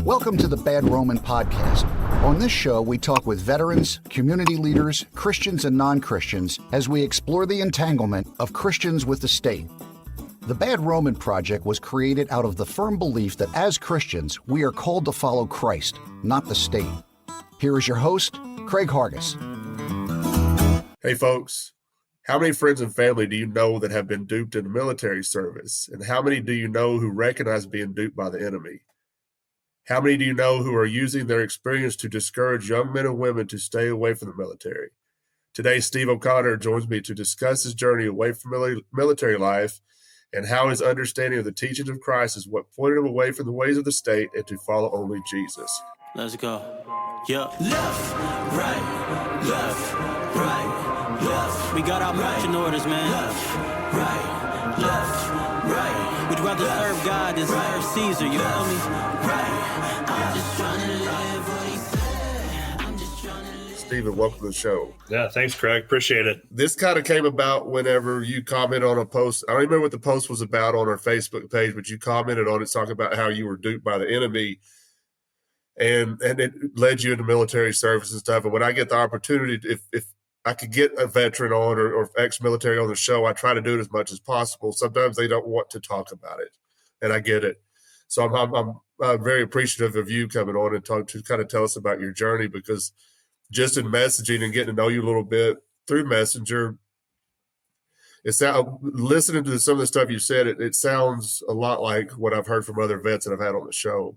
Welcome to the Bad Roman Podcast. On this show, we talk with veterans, community leaders, Christians and non-Christians as we explore the entanglement of Christians with the state. The Bad Roman Project was created out of the firm belief that as Christians, we are called to follow Christ, not the state. Here is your host, Craig Hargis. Hey folks, how many friends and family do you know that have been duped in the military service? And how many do you know who recognize being duped by the enemy? How many do you know who are using their experience to discourage young men and women to stay away from the military? Today, Steve O'Connor joins me to discuss his journey away from military life and how his understanding of the teachings of Christ is what pointed him away from the ways of the state and to follow only Jesus. Let's go. Yeah. Left, right, left, right, left. We got our marching orders, man. Left, right. We'd rather serve God than serve Caesar, you feel me? Right. I'm just trying to live what he said. I'm just trying to live. Stephen, welcome to the show. Yeah, thanks, Craig. Appreciate it. This kind of came about whenever you commented on a post. I don't remember what the post was about on our Facebook page, but you commented on it talking about how you were duped by the enemy. And it led you into military service and stuff. And when I get the opportunity, if I could get a veteran on or ex-military on the show, I try to do it as much as possible. Sometimes they don't want to talk about it, and I get it. So I'm very appreciative of you coming on and talk to kind of tell us about your journey, because just in messaging and getting to know you a little bit through Messenger, listening to some of the stuff you said, it sounds a lot like what I've heard from other vets that I've had on the show.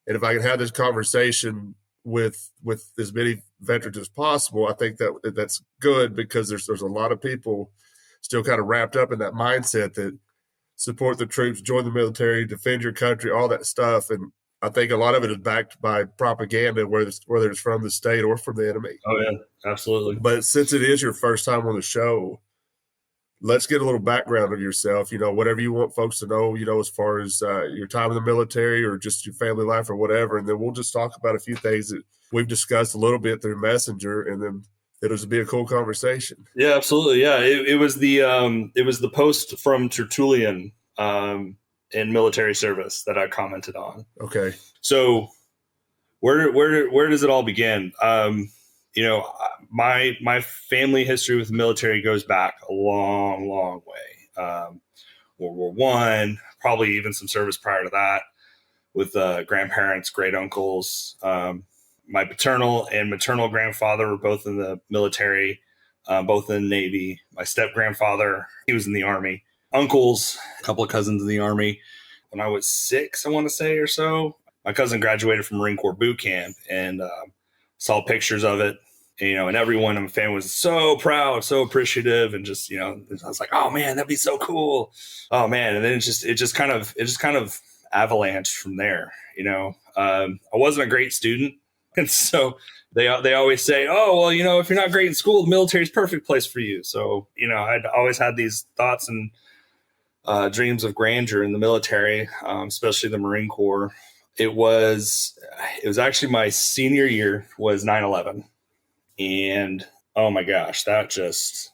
And if I can have this conversation with as many veterans as possible, I think that's good, because there's a lot of people still kind of wrapped up in that mindset that support the troops, join the military, defend your country, all that stuff. And I think a lot of it is backed by propaganda, whether it's from the state or from the enemy. Oh, yeah, absolutely. But since it is your first time on the show, let's get a little background of yourself, whatever you want folks to know, as far as your time in the military or just your family life or whatever. And then we'll just talk about a few things that we've discussed a little bit through Messenger, and then it'll just be a cool conversation. Yeah, absolutely. Yeah, it was the post from Tertullian in military service that I commented on. Okay. So where does it all begin? My family history with the military goes back a long, long way. World War I, probably even some service prior to that with grandparents, great uncles. My paternal and maternal grandfather were both in the military, both in the Navy. My step grandfather, he was in the Army. Uncles, a couple of cousins in the Army. When I was 6, I want to say, or so, my cousin graduated from Marine Corps boot camp, and saw pictures of it. And everyone in my family was so proud, so appreciative, and just, I was like, oh man, that'd be so cool. Oh man. And then it just kind of avalanched from there. I wasn't a great student. And so they always say, oh, well, if you're not great in school, the military is perfect place for you. So, I'd always had these thoughts and dreams of grandeur in the military, especially the Marine Corps. It was actually my senior year was 9/11. And oh my gosh, that just,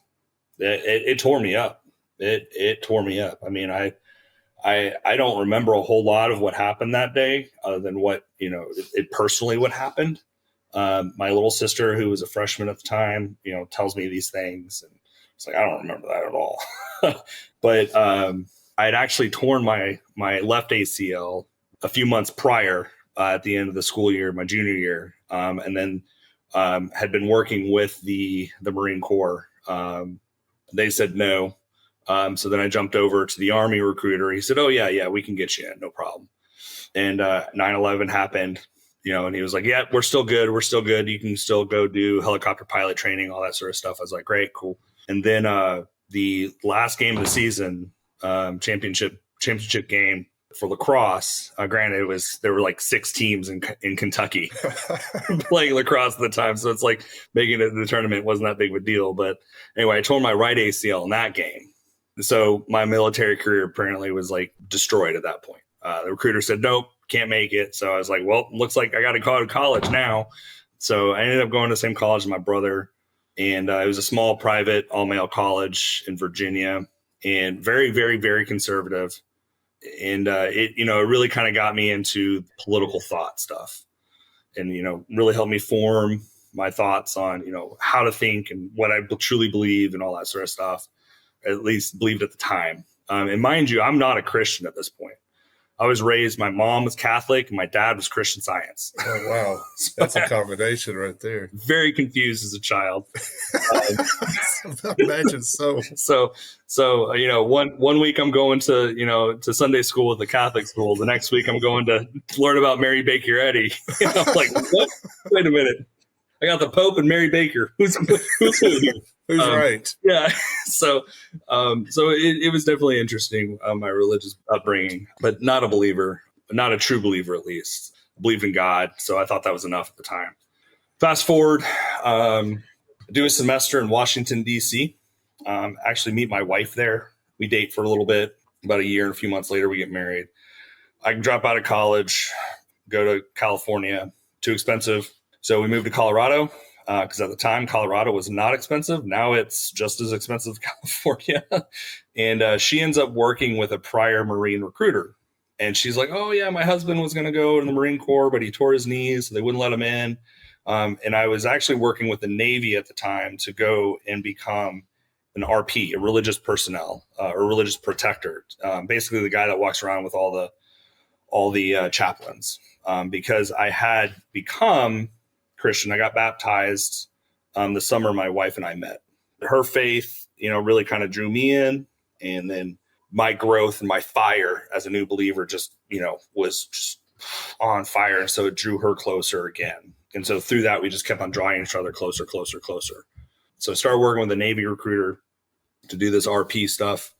it tore me up. It tore me up. I mean, I don't remember a whole lot of what happened that day, other than what, it personally what happened. My little sister, who was a freshman at the time, tells me these things, and it's like, I don't remember that at all. But I had actually torn my left ACL a few months prior, at the end of the school year, my junior year. And then had been working with the Marine Corps. They said no. So then I jumped over to the Army recruiter. He said, oh yeah, we can get you in, no problem. And 9/11 happened, and he was like, yeah, we're still good. You can still go do helicopter pilot training, all that sort of stuff. I was like, great, cool. And then the last game of the season, championship game for lacrosse, granted there were like 6 teams in Kentucky playing lacrosse at the time. So it's like making it to the tournament wasn't that big of a deal. But anyway, I tore my right ACL in that game. So my military career apparently was like destroyed at that point. The recruiter said, nope, can't make it. So I was like, well, looks like I got to go to college now. So I ended up going to the same college as my brother. And it was a small private all male college in Virginia, and very, very, very conservative. And it really kind of got me into political thought stuff, and really helped me form my thoughts on how to think and what I truly believe and all that sort of stuff. At least believed at the time. And mind you, I'm not a Christian at this point. I was raised, my mom was Catholic and my dad was Christian Science. Oh, wow. That's a combination right there. Very confused as a child. Imagine so. So one week I'm going to Sunday school at the Catholic school. The next week I'm going to learn about Mary Baker Eddy. I'm like, what? Wait a minute. I got the Pope and Mary Baker. Who's who here? Who's right? Yeah. So it was definitely interesting, my religious upbringing, but not a believer, not a true believer, at least. I believed in God. So I thought that was enough at the time. Fast forward, do a semester in Washington, D.C. Actually meet my wife there. We date for a little bit, about a year and a few months later, we get married. I can drop out of college, go to California, too expensive. So we moved to Colorado. Because at the time, Colorado was not expensive. Now it's just as expensive as California. And she ends up working with a prior Marine recruiter. And she's like, oh, yeah, my husband was going to go to the Marine Corps, but he tore his knees, so they wouldn't let him in. And I was actually working with the Navy at the time to go and become an RP, a religious personnel, or religious protector. Basically, the guy that walks around with all the chaplains. Because I had become Christian. I got baptized the summer my wife and I met. Her faith, really kind of drew me in. And then my growth and my fire as a new believer just, was just on fire. And so it drew her closer again. And so through that, we just kept on drawing each other closer. So I started working with a Navy recruiter to do this RP stuff.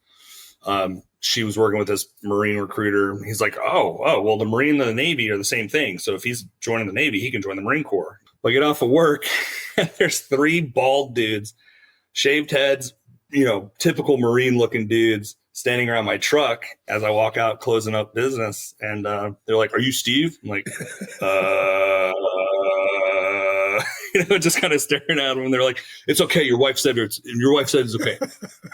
She was working with this Marine recruiter. He's like, oh, well, the Marine and the Navy are the same thing. So if he's joining the Navy, he can join the Marine Corps. I get off of work, and there's 3 bald dudes, shaved heads, typical Marine looking dudes standing around my truck as I walk out closing up business. And they're like, are you Steve? I'm like, just kind of staring at them. And they're like, it's okay. Your wife said it's okay.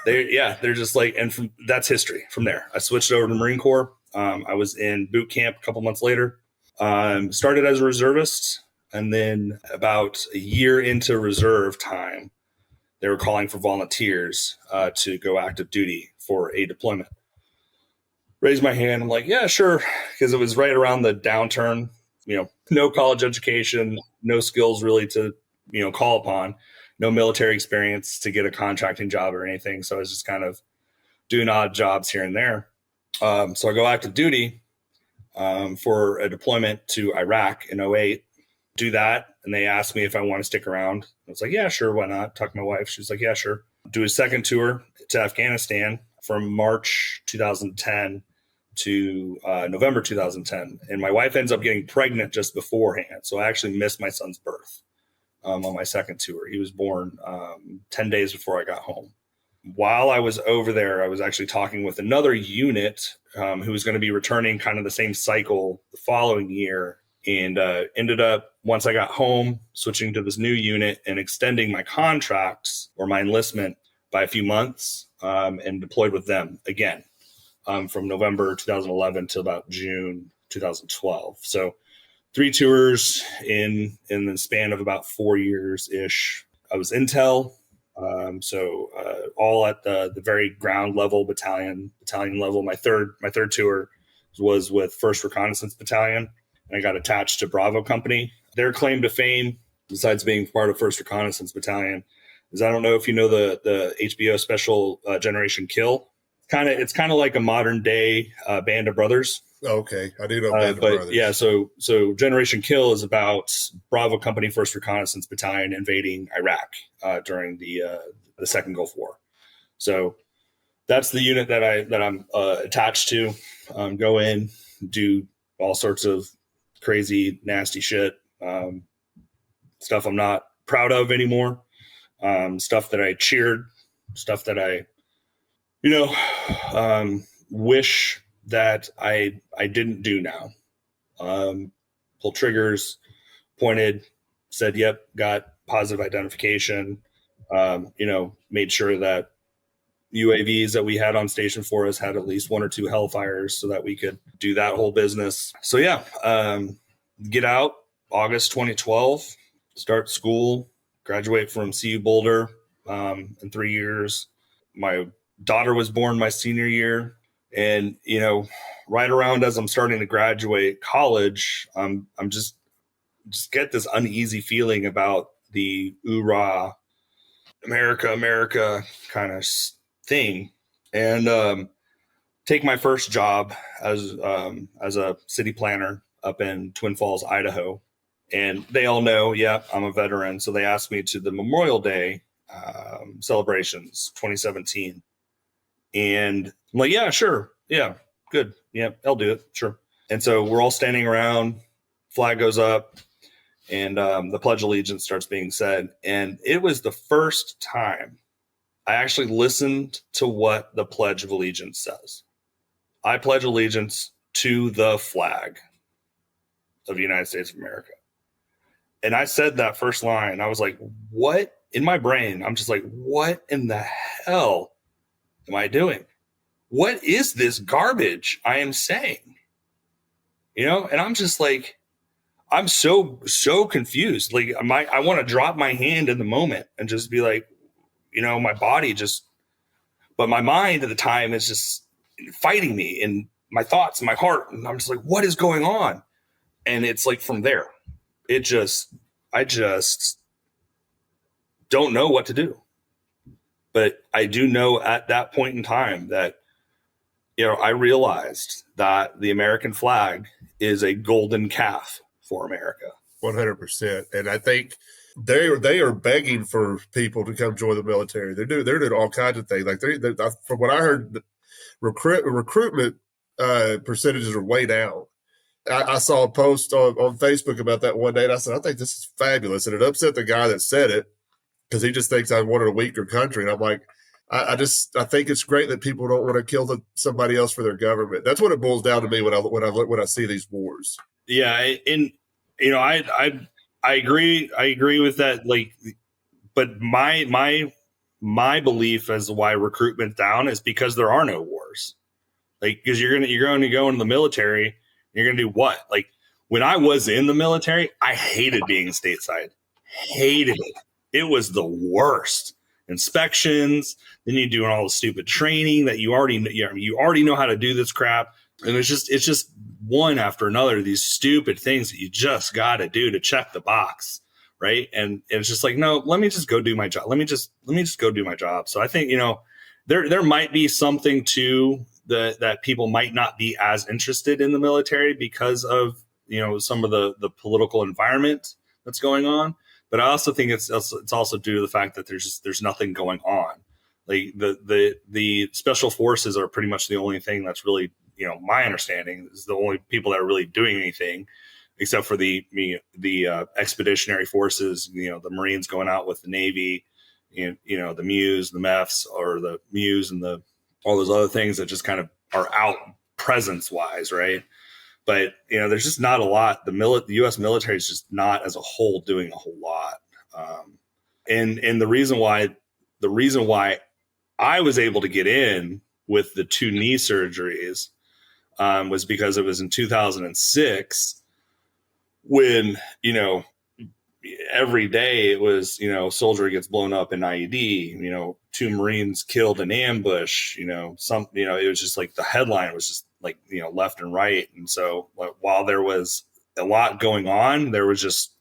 They're just like, and that's history from there. I switched over to the Marine Corps. I was in boot camp a couple months later, started as a reservist. And then about a year into reserve time, they were calling for volunteers to go active duty for a deployment. Raised my hand. I'm like, yeah, sure. Because it was right around the downturn, no college education, no skills really to, call upon, no military experience to get a contracting job or anything. So I was just kind of doing odd jobs here and there. So I go active duty for a deployment to Iraq in 2008. Do that, and they asked me if I want to stick around. I was like, yeah, sure, why not? Talk to my wife. She was like, yeah, sure. Do a second tour to Afghanistan from March 2010 to November 2010. And my wife ends up getting pregnant just beforehand. So I actually missed my son's birth on my second tour. He was born 10 days before I got home. While I was over there, I was actually talking with another unit who was going to be returning kind of the same cycle the following year. And ended up, once I got home, switching to this new unit and extending my contracts or my enlistment by a few months and deployed with them again from November 2011 to about June 2012. So 3 tours in the span of about 4 years-ish. I was intel, all at the very ground level, battalion level. My third tour was with 1st Reconnaissance Battalion. And I got attached to Bravo Company. Their claim to fame, besides being part of 1st Reconnaissance Battalion, is I don't know if you know the HBO special Generation Kill. It's kind of like a modern day Band of Brothers. Okay, I do know Band of Brothers. Yeah, so Generation Kill is about Bravo Company 1st Reconnaissance Battalion invading Iraq during the Second Gulf War. So that's the unit that I'm attached to. Go in, do all sorts of crazy, nasty shit, stuff I'm not proud of anymore, stuff that I cheered, stuff that I, wish that I didn't do now. Pulled triggers, pointed, said, yep, got positive identification, made sure that UAVs that we had on station for us had at least 1 or 2 Hellfires so that we could do that whole business. So yeah, get out August 2012, start school, graduate from CU Boulder in 3 years. My daughter was born my senior year. And, right around as I'm starting to graduate college, I'm just get this uneasy feeling about the oorah, America kind of thing. And take my first job as a city planner up in Twin Falls, Idaho. And they all know, I'm a veteran. So they asked me to the Memorial Day celebrations 2017. And I'm like, yeah, sure. Yeah, good. Yeah, I'll do it. Sure. And so we're all standing around, flag goes up, and the Pledge of Allegiance starts being said. And it was the first time I actually listened to what the Pledge of Allegiance says. I pledge allegiance to the flag of the United States of America. And I said that first line. I was like, what? In my brain, I'm just like, what in the hell am I doing? What is this garbage I am saying? And I'm just like, I'm so confused. Like I want to drop my hand in the moment and just be like, my body but my mind at the time is just fighting me and my thoughts and my heart. And I'm just like, what is going on? And it's like, from there, I just don't know what to do. But I do know at that point in time that, I realized that the American flag is a golden calf for America. 100%. And I think they are begging for people to come join the military. They're doing all kinds of things. Like from what I heard, recruitment percentages are way down. I saw a post on Facebook about that one day, and I said, I think this is fabulous. And it upset the guy that said it because he just thinks I wanted a weaker country. And I'm like, I think it's great that people don't want to kill somebody else for their government. That's what it boils down to me when I see these wars. Yeah, and I agree. I agree with that. Like, but my belief as to why recruitment's down is because there are no wars. Like, because you're going to go into the military, you're going to do what? Like, when I was in the military, I hated being stateside. Hated it. It was the worst. Inspections, then you're doing all the stupid training that you already know how to do this crap. And it's just one after another of these stupid things that you just got to do to check the box. Right. And it's just like, no, let me just go do my job. Let me just go do my job. So I think, there might be something to that people might not be as interested in the military because of, some of the political environment that's going on. But I also think it's also due to the fact that there's nothing going on. Like the special forces are pretty much the only thing that's really, my understanding is the only people that are really doing anything, except for the expeditionary forces, the Marines going out with the Navy, the MEUs, the MEFs, or the MEUs and all those other things that just kind of are out presence wise, right? But there's just not a lot. The U.S. military is just not, as a whole, doing a whole lot. And the reason why I was able to get in with the 2 knee surgeries was because it was in 2006 when every day it was soldier gets blown up in IED. 2 Marines killed in ambush. It was just like the headline was just like left and right. And so while there was a lot going on, there was just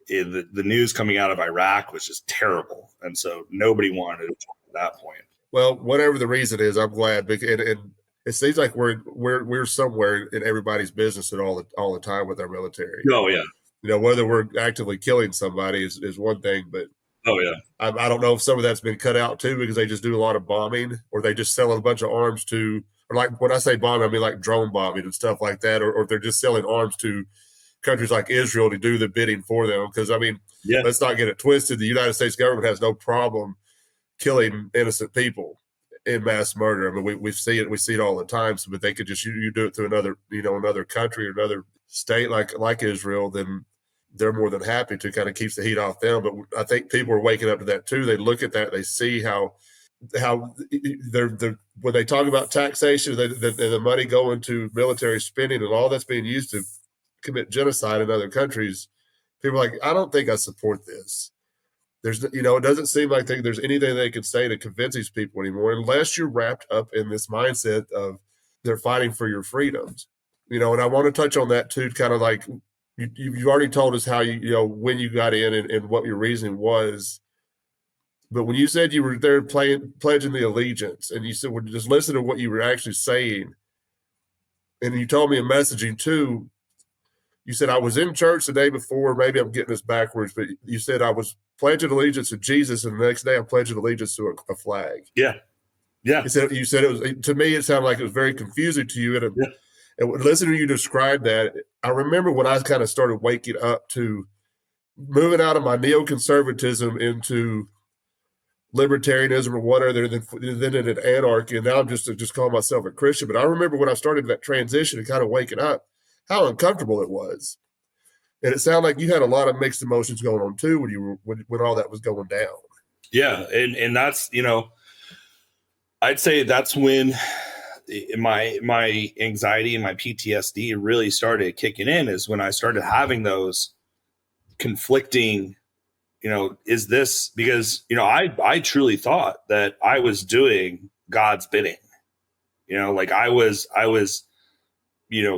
the news coming out of Iraq was just terrible, and so nobody wanted it at that point. Well, whatever the reason is, I'm glad, and it seems like we're somewhere in everybody's business at all the time with our military. Oh yeah, whether we're actively killing somebody is one thing, but oh yeah, I don't know if some of that's been cut out too because they just do a lot of bombing, or they just selling a bunch of arms to. Or like when I say bombing, I mean like drone bombing and stuff like that, or they're just selling arms to countries like Israel to do the bidding for them. Because let's not get it twisted. The United States government has no problem killing innocent people in mass murder. I mean, we see it all the time. So, but they could just you do it to another country or another state like Israel, then they're more than happy to kind of keep the heat off them. But I think people are waking up to that too. They look at that, they see how how they're when they talk about taxation, the money going to military spending and all that's being used to commit genocide in other countries, people are like, I don't think I support this. There's, it doesn't seem like there's anything they can say to convince these people anymore, unless you're wrapped up in this mindset of they're fighting for your freedoms. And I want to touch on that too, kind of like you've already told us how when you got in and what your reasoning was. But when you said you were there pledging the allegiance, and you said, well, just listen to what you were actually saying, and you told me in messaging too, you said, I was in church the day before, maybe I'm getting this backwards, but you said I was pledging allegiance to Jesus, and the next day I'm pledging allegiance to a flag. Yeah. Yeah. You said it was, to me, it sounded like it was very confusing to you. And listening to you describe that, I remember when I kind of started waking up to moving out of my neoconservatism into libertarianism or whatever, then in anarchy, and now I'm just calling myself a Christian. But I remember when I started that transition and kind of waking up, how uncomfortable it was. And it sounded like you had a lot of mixed emotions going on too when all that was going down. Yeah. And that's, I'd say that's when my anxiety and my PTSD really started kicking in, is when I started having those conflicting, is this because, I truly thought that I was doing God's bidding, like I was,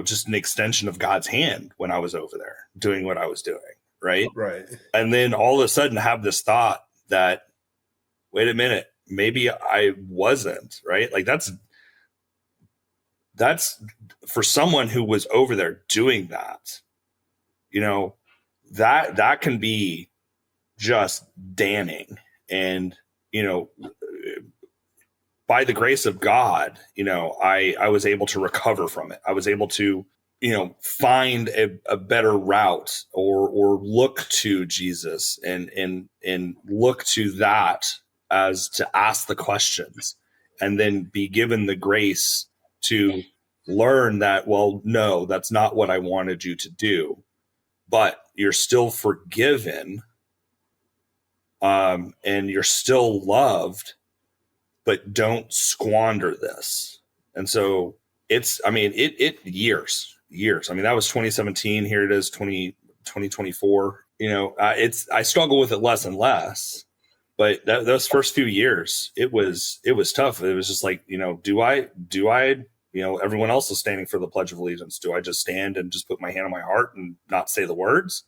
just an extension of God's hand when I was over there doing what I was doing. Right. Right. And then all of a sudden have this thought that, wait a minute, maybe I wasn't, right? Like that's for someone who was over there doing that, that can be just damning. And, by the grace of God, I was able to recover from it. I was able to, find a better route or look to Jesus and look to that as to ask the questions, and then be given the grace to learn that, well, no, that's not what I wanted you to do, but you're still forgiven. And you're still loved, but don't squander this. And so it's, it years. That was 2017. Here it is, 2024. I struggle with it less and less, but those first few years, it was tough. It was just like, do I, everyone else is standing for the Pledge of Allegiance. Do I just stand and just put my hand on my heart and not say the words?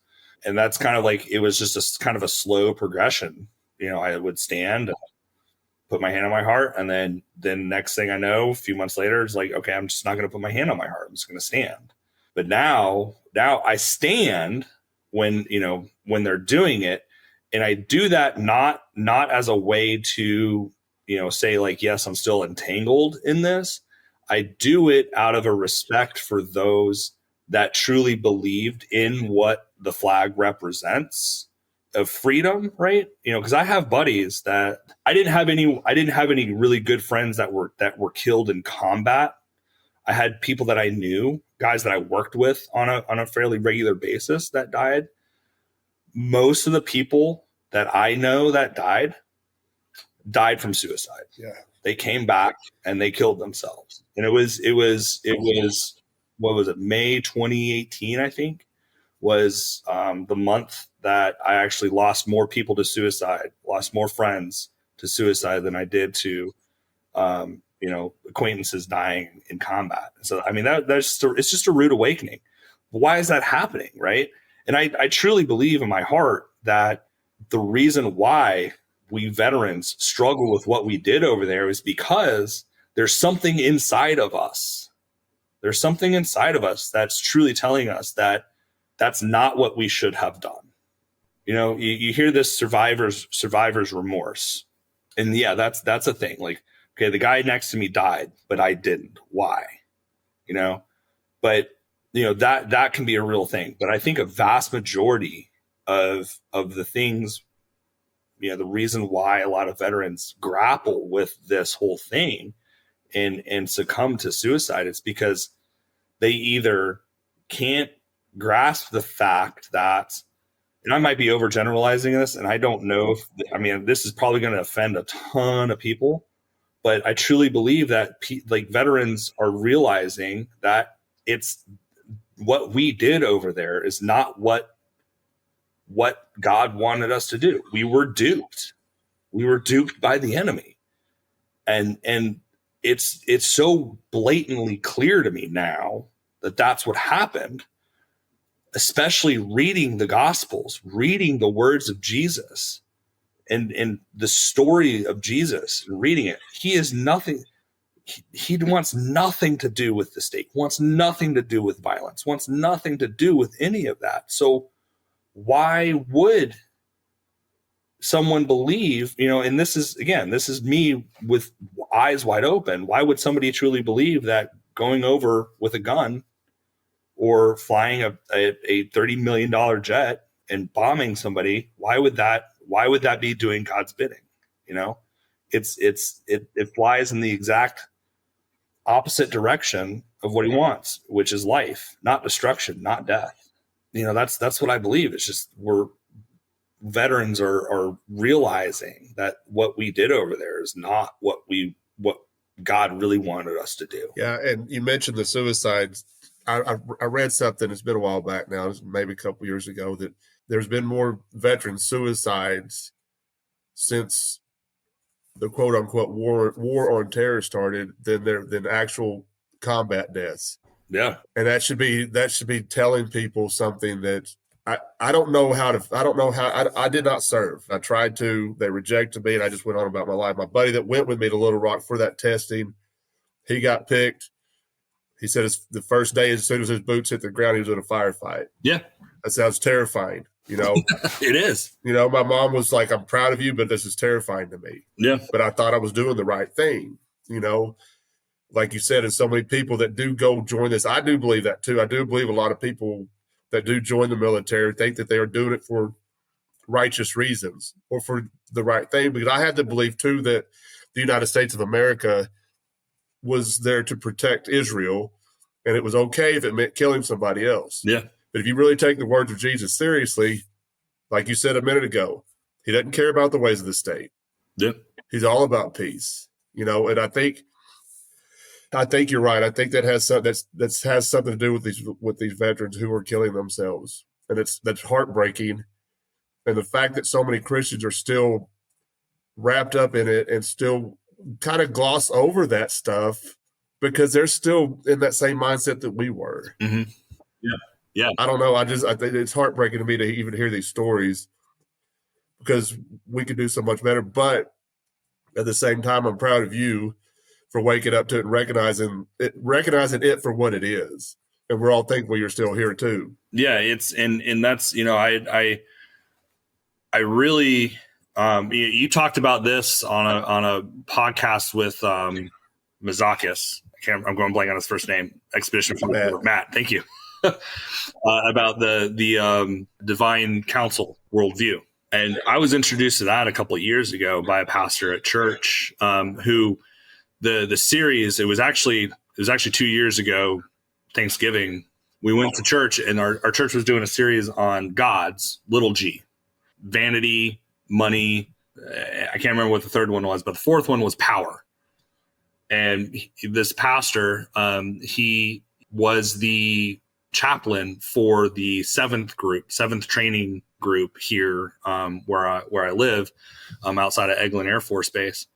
And that's kind of like, it was just a kind of a slow progression. I would stand, put my hand on my heart. And then next thing I know, a few months later, it's like, okay, I'm just not going to put my hand on my heart. I'm just going to stand. But now I stand when they're doing it. And I do that not as a way to, say like, yes, I'm still entangled in this. I do it out of a respect for those that truly believed in what the flag represents of freedom, right? Because I have buddies that I didn't have any really good friends that were killed in combat. I had people that I knew, guys that I worked with on a fairly regular basis that died. Most of the people that I know that died from suicide. Yeah. They came back and they killed themselves. And it was what was it? May 2018, I think, was the month that I actually lost more people to suicide, lost more friends to suicide than I did to, acquaintances dying in combat. So, it's just a rude awakening. Why is that happening? Right. And I truly believe in my heart that the reason why we veterans struggle with what we did over there is because there's something inside of us. There's something inside of us that's truly telling us that that's not what we should have done. You hear this survivor's remorse. And yeah, that's a thing. Like, okay, the guy next to me died, but I didn't. Why? But that can be a real thing. But I think a vast majority of the things, the reason why a lot of veterans grapple with this whole thing and succumb to suicide, it's because they either can't grasp the fact that and I might be overgeneralizing this, and I don't know if, this is probably going to offend a ton of people, but I truly believe that veterans are realizing that it's what we did over there is not what God wanted us to do. We were duped. We were duped by the enemy. And it's so blatantly clear to me now that that's what happened, especially reading the Gospels, reading the words of Jesus and the story of Jesus, and reading it. He is nothing. He wants nothing to do with the state, wants nothing to do with violence, wants nothing to do with any of that. So why would someone believe, and this is me with eyes wide open. Why would somebody truly believe that going over with a gun or flying a $30 million jet and bombing somebody, why would that be doing God's bidding? It flies in the exact opposite direction of what he wants, which is life, not destruction, not death. That's what I believe. It's just veterans are realizing that what we did over there is not what God really wanted us to do. Yeah, and you mentioned the suicides. I read something, it's been a while back now, maybe a couple years ago, that there's been more veteran suicides since the quote unquote war on terror started than actual combat deaths. Yeah. And that should be telling people something that I don't know how I did not serve. I tried to, they rejected me, and I just went on about my life. My buddy that went with me to Little Rock for that testing, he got picked. He said it's the first day, as soon as his boots hit the ground, he was in a firefight. Yeah. That sounds terrifying, It is. My mom was like, I'm proud of you, but this is terrifying to me. Yeah. But I thought I was doing the right thing, Like you said, and so many people that do go join this, I do believe that too. I do believe a lot of people that do join the military think that they are doing it for righteous reasons or for the right thing. Because I had the belief too that the United States of America was there to protect Israel, and it was okay if it meant killing somebody else. Yeah. But if you really take the words of Jesus seriously, like you said a minute ago, he doesn't care about the ways of the state. Yeah. He's all about peace, and I think you're right. I think that has something to do with these veterans who are killing themselves, and that's heartbreaking. And the fact that so many Christians are still wrapped up in it and still kind of gloss over that stuff because they're still in that same mindset that we were. Mm-hmm. Yeah. Yeah. I don't know. I think it's heartbreaking to me to even hear these stories because we could do so much better. But at the same time, I'm proud of you for waking up to it and recognizing it for what it is. And we're all thankful you're still here too. Yeah. It's, and that's, I really, you talked about this on a podcast with Mazakis. I'm going blank on his first name. Expedition from Matt. Thank you. About the divine council worldview, and I was introduced to that a couple of years ago by a pastor at church who the series. It was actually 2 years ago, Thanksgiving. We went to church, and our church was doing a series on gods, little g, vanity, money. I can't remember what the third one was, but the fourth one was power. And this pastor, he was the chaplain for the seventh training group here, where I live, outside of Eglin Air Force Base.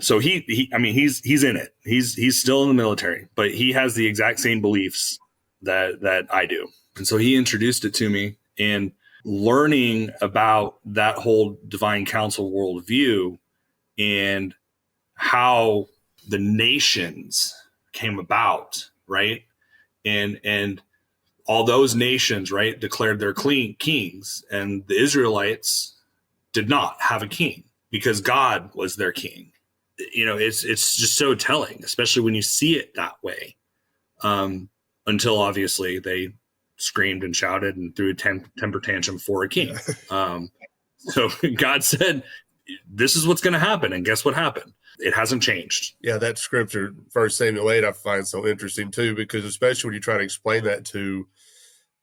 So he's in it. He's still in the military, but he has the exact same beliefs that I do. And so he introduced it to me, and learning about that whole divine council worldview and how the nations came about, right? And all those nations, right, declared their kings, and the Israelites did not have a king because God was their king. It's just so telling, especially when you see it that way. Until obviously they screamed and shouted and threw a temper tantrum for a king. So God said, this is what's going to happen. And guess what happened? It hasn't changed. Yeah, that scripture, 1 Samuel 8, I find so interesting too, because especially when you try to explain that to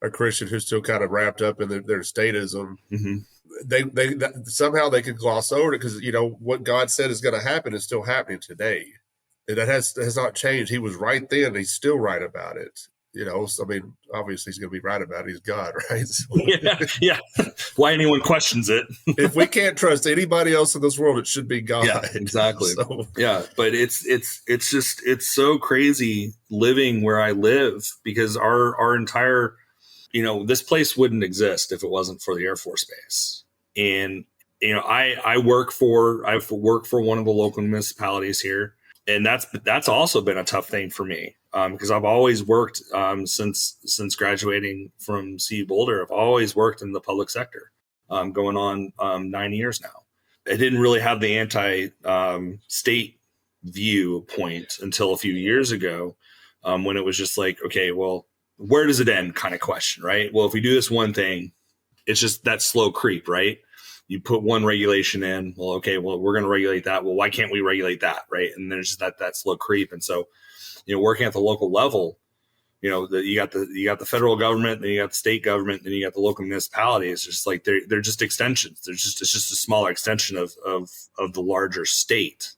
a Christian who's still kind of wrapped up in their statism, Mm-hmm. they somehow they can gloss over it because, you know, what God said is going to happen is still happening today. And that has not changed. He was right then. And he's still right about it. You know, so, I mean, obviously he's going to be right about it. He's God, right? So, Yeah. Why anyone questions it? if we can't trust anybody else in this world, it should be God. Yeah, exactly. So, yeah, but it's so crazy living where I live, because our entire, you know, this place wouldn't exist if it wasn't for the Air Force Base. And, you know, I've worked for one of the local municipalities here, and that's also been a tough thing for me, because I've always worked since graduating from CU Boulder. I've always worked in the public sector, going on 9 years now. I didn't really have the anti-state viewpoint until a few years ago, when it was just like, okay, well, where does it end kind of question, right? Well, if we do this one thing, it's just that slow creep, right? You put one regulation in, well, okay, well, we're going to regulate that. Well, why can't we regulate that, right? And there's just that slow creep. And so, you know, working at the local level, you know, you got the federal government, then you got the state government, then you got the local municipality. It's just like they're just extensions. It's just a smaller extension of the larger state.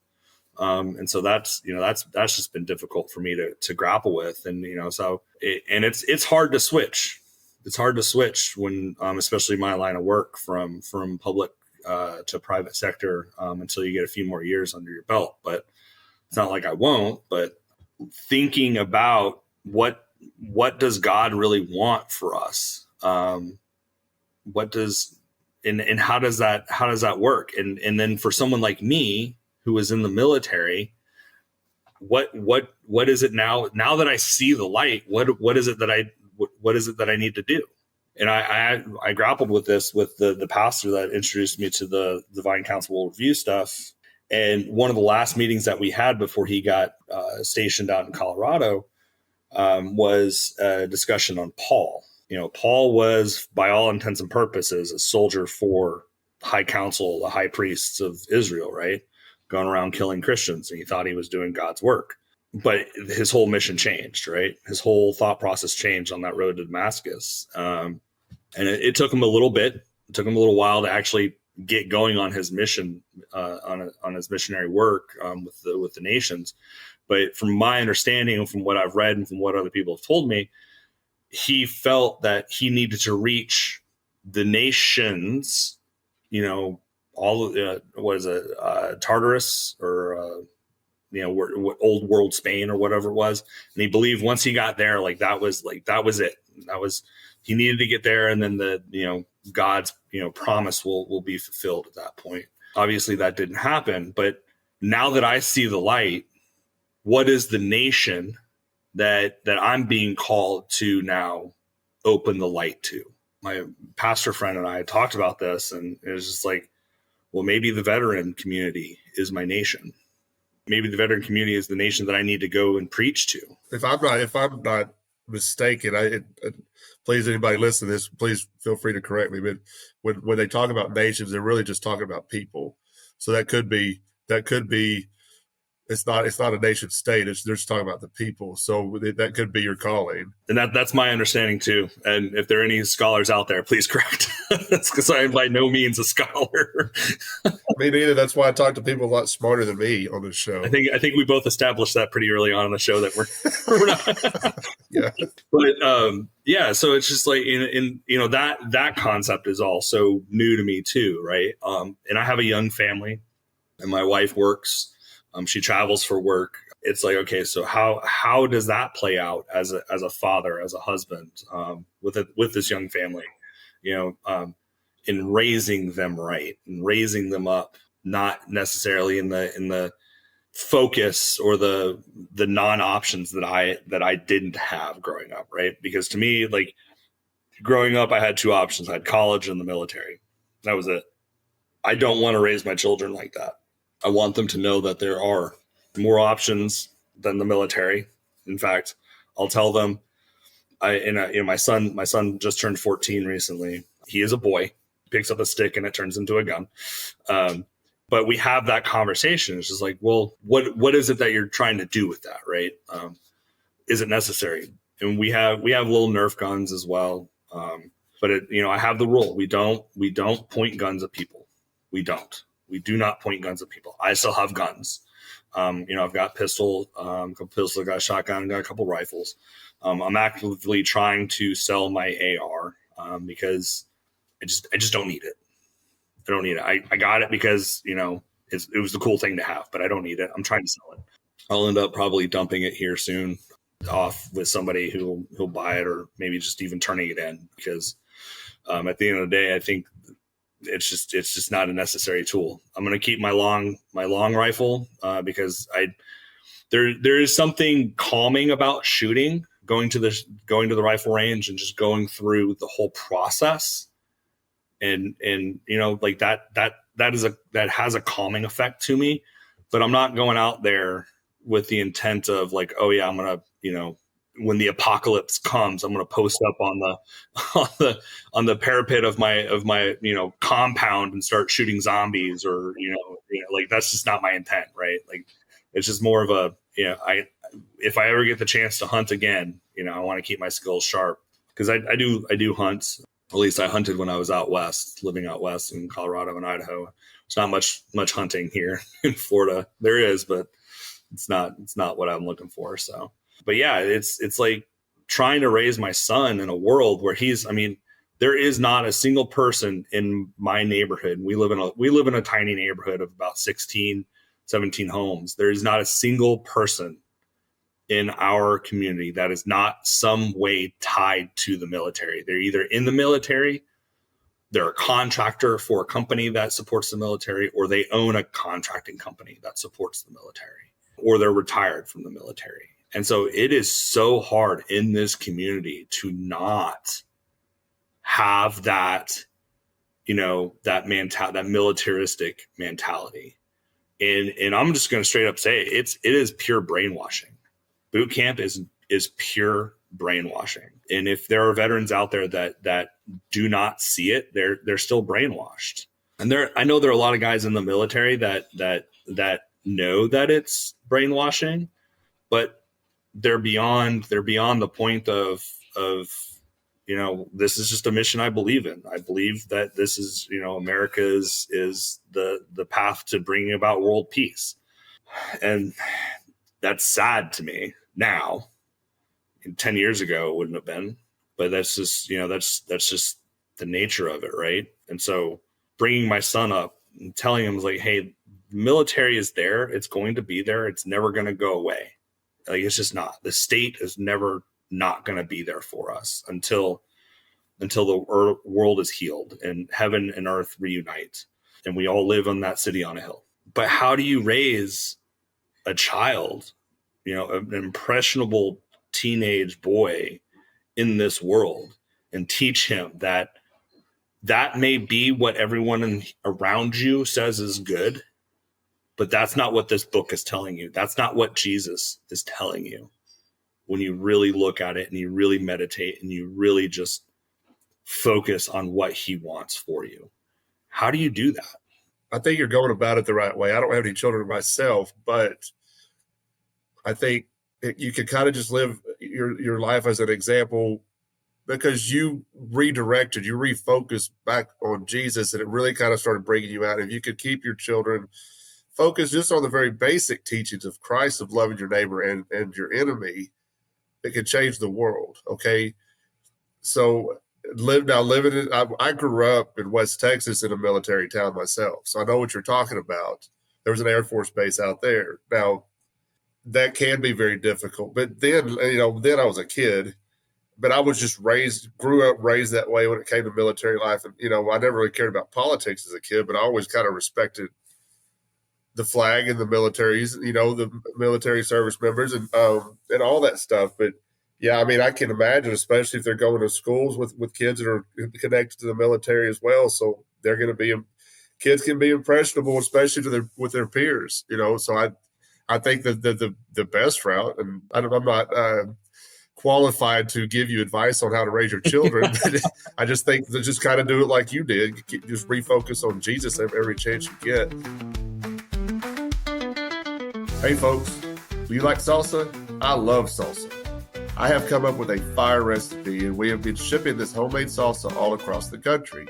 And so that's just been difficult for me to grapple with. And, you know, so it's hard to switch. It's hard to switch when, especially my line of work from public to private sector, until you get a few more years under your belt. But it's not like I won't. But thinking about what does God really want for us? What does and how does that work? And then for someone like me who was in the military, what is it now that I see the light? What is it that I need to do? And I grappled with this with the pastor that introduced me to the Divine Counsel Review stuff. And one of the last meetings that we had before he got stationed out in Colorado was a discussion on Paul. You know, Paul was, by all intents and purposes, a soldier for the high council, the high priests of Israel, right? Going around killing Christians, and he thought he was doing God's work. But his whole mission changed, right? His whole thought process changed on that road to Damascus. And it took him a little bit. It took him a little while to actually get going on his mission, on his missionary work with the nations. But from my understanding and from what I've read and from what other people have told me, he felt that he needed to reach the nations, you know, all Tartarus or old world Spain or whatever it was. And he believed once he got there, that was it. He needed to get there. And then God's, promise will be fulfilled at that point. Obviously that didn't happen, but now that I see the light, what is the nation that I'm being called to now open the light to? My pastor friend and I talked about this, and it was just like, well, maybe the veteran community is my nation. Maybe the veteran community is the nation that I need to go and preach to. If I'm not mistaken, please, anybody listen to this, please feel free to correct me. But when they talk about nations, they're really just talking about people. So that could be. It's not a nation state. They're just talking about the people. So that could be your calling. And that's my understanding too. And if there are any scholars out there, please correct. That's because I am by no means a scholar. Me neither. That's why I talk to people a lot smarter than me on this show. I think we both established that pretty early on in the show that we're not. Yeah. But so it's just like that concept is also new to me too, right? And I have a young family, and my wife works. She travels for work. It's like, okay, so how does that play out as a father, as a husband, with this young family, in raising them right and raising them up, not necessarily in the focus or the non-options that I didn't have growing up, right? Because to me, like growing up, I had two options. I had college and the military. That was it. I don't want to raise my children like that. I want them to know that there are more options than the military. In fact, I'll tell them, my son just turned 14 recently. He is a boy, picks up a stick and it turns into a gun. But we have that conversation. It's just like, well, what is it that you're trying to do with that? Right. Is it necessary? and we have little Nerf guns as well. But I have the rule. We don't point guns at people. We do not point guns at people. I still have guns. I've got a couple pistols, I've got a shotgun, I've got a couple rifles. I'm actively trying to sell my AR because I just don't need it. I don't need it. I got it because, it was the cool thing to have, but I don't need it. I'm trying to sell it. I'll end up probably dumping it here soon off with somebody who'll buy it, or maybe just even turning it in, because at the end of the day, I think it's just not a necessary tool. I'm going to keep my long rifle because there is something calming about shooting, going to the rifle range and just going through the whole process. And like that has a calming effect to me, but I'm not going out there with the intent of like, oh yeah, I'm going to, when the apocalypse comes, I'm going to post up on the parapet of my compound and start shooting zombies, or like that's just not my intent, right? Like it's just more of a if I ever get the chance to hunt again, I want to keep my skills sharp, because I do hunt. At least I hunted when I was out west, living out west in Colorado and Idaho. There's not much hunting here in Florida. There is, but it's not what I'm looking for. So, but yeah, it's like trying to raise my son in a world where there is not a single person in my neighborhood. We live in a tiny neighborhood of about 16, 17 homes. There is not a single person in our community that is not some way tied to the military. They're either in the military, they're a contractor for a company that supports the military, or they own a contracting company that supports the military, or they're retired from the military. And so it is so hard in this community to not have that, that militaristic mentality. And I'm just going to straight up say it is pure brainwashing. Boot camp is pure brainwashing. And if there are veterans out there that do not see it, they're still brainwashed. And I know there are a lot of guys in the military that know that it's brainwashing, but they're beyond the point of this is just a mission I believe in. I believe that this is, America is the path to bringing about world peace. And that's sad to me now. 10 years ago it wouldn't have been, but that's just, that's just the nature of it. Right. And so bringing my son up and telling him like, hey, the military is there. It's going to be there. It's never going to go away. Like, it's just not. The state is never not going to be there for us until the world is healed and heaven and earth reunite and we all live on that city on a hill. But how do you raise a child, an impressionable teenage boy in this world, and teach him that may be what everyone around you says is good, but that's not what this book is telling you. That's not what Jesus is telling you. When you really look at it and you really meditate and you really just focus on what he wants for you. How do you do that? I think you're going about it the right way. I don't have any children myself, but I think you can kind of just live your life as an example, because you redirected, you refocused back on Jesus, and it really kind of started bringing you out. If you could keep your children focused just on the very basic teachings of Christ, of loving your neighbor and your enemy, it could change the world. Okay. So I grew up in West Texas in a military town myself. So I know what you're talking about. There was an Air Force base out there. Now, that can be very difficult. But then, then I was a kid, but I was just grew up raised that way when it came to military life. And, I never really cared about politics as a kid, but I always kind of respected the flag and the militaries, the military service members and all that stuff. But yeah, I can imagine, especially if they're going to schools with kids that are connected to the military as well. So they're going to be, kids can be impressionable, especially with their peers, So I think that the best route, and I'm not qualified to give you advice on how to raise your children, but I just think to just kind of do it like you did. Just refocus on Jesus every chance you get. Hey folks, do you like salsa? I love salsa. I have come up with a fire recipe, and we have been shipping this homemade salsa all across the country.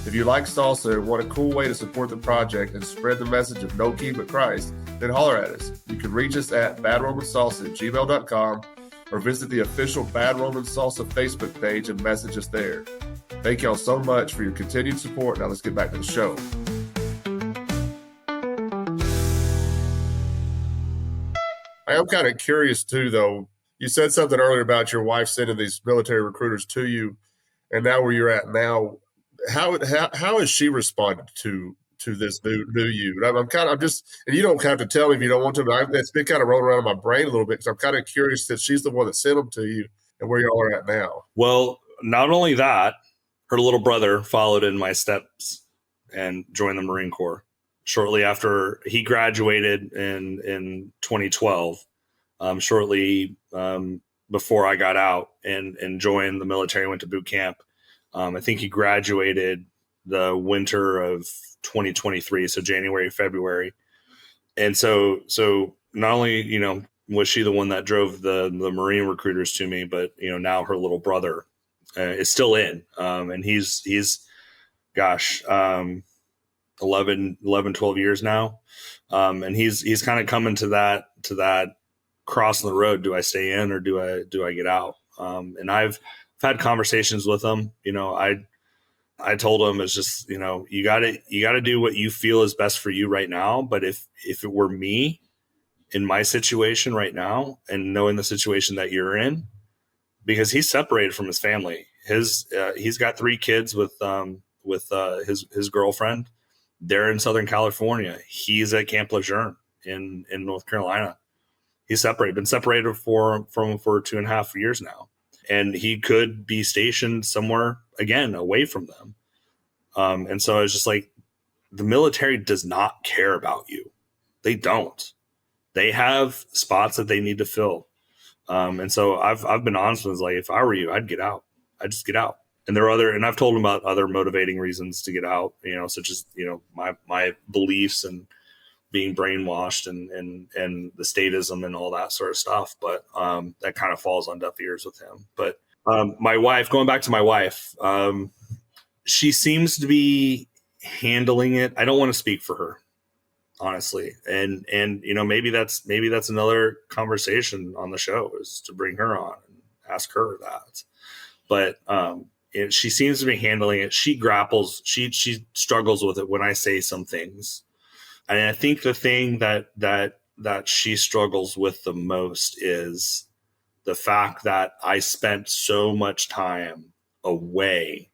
If you like salsa and want a cool way to support the project and spread the message of no king but Christ, then holler at us. You can reach us at badromansalsa@gmail.com or visit the official Bad Roman Salsa Facebook page and message us there. Thank y'all so much for your continued support. Now let's get back to the show. I am kind of curious too, though. You said something earlier about your wife sending these military recruiters to you, and now where you're at now, how has she responded to this new you? I'm just, and you don't have to tell me if you don't want to, but it's been kind of rolling around in my brain a little bit because I'm kind of curious that she's the one that sent them to you and where y'all are at now. Well, not only that, her little brother followed in my steps and joined the Marine Corps shortly after he graduated in 2012. Shortly before I got out and joined the military, went to boot camp. I think he graduated the winter of 2023, so January, February. And so not only, was she the one that drove the Marine recruiters to me, but, now her little brother is still in. And he's 11, 12 years now. And he's kind of coming to that crossing the road. Do I stay in or do I get out? And I've had conversations with him. I told him it's just, you gotta do what you feel is best for you right now. But if it were me in my situation right now and knowing the situation that you're in, because he's separated from his family, he's got 3 kids with his girlfriend. They're in Southern California. He's at Camp Lejeune in North Carolina. He's been separated for 2.5 years now. And he could be stationed somewhere, again, away from them. And so it's just like, the military does not care about you. They don't. They have spots that they need to fill. And so I've been honest with him, like, if I were you, I'd get out. I'd just get out. And and I've told him about other motivating reasons to get out, such as, my beliefs and being brainwashed and the statism and all that sort of stuff. But that kind of falls on deaf ears with him. But my wife, going back to my wife, she seems to be handling it. I don't want to speak for her, honestly. And maybe that's another conversation on the show, is to bring her on and ask her that. But she seems to be handling it. She grapples. She struggles with it when I say some things. And I think the thing that she struggles with the most is the fact that I spent so much time away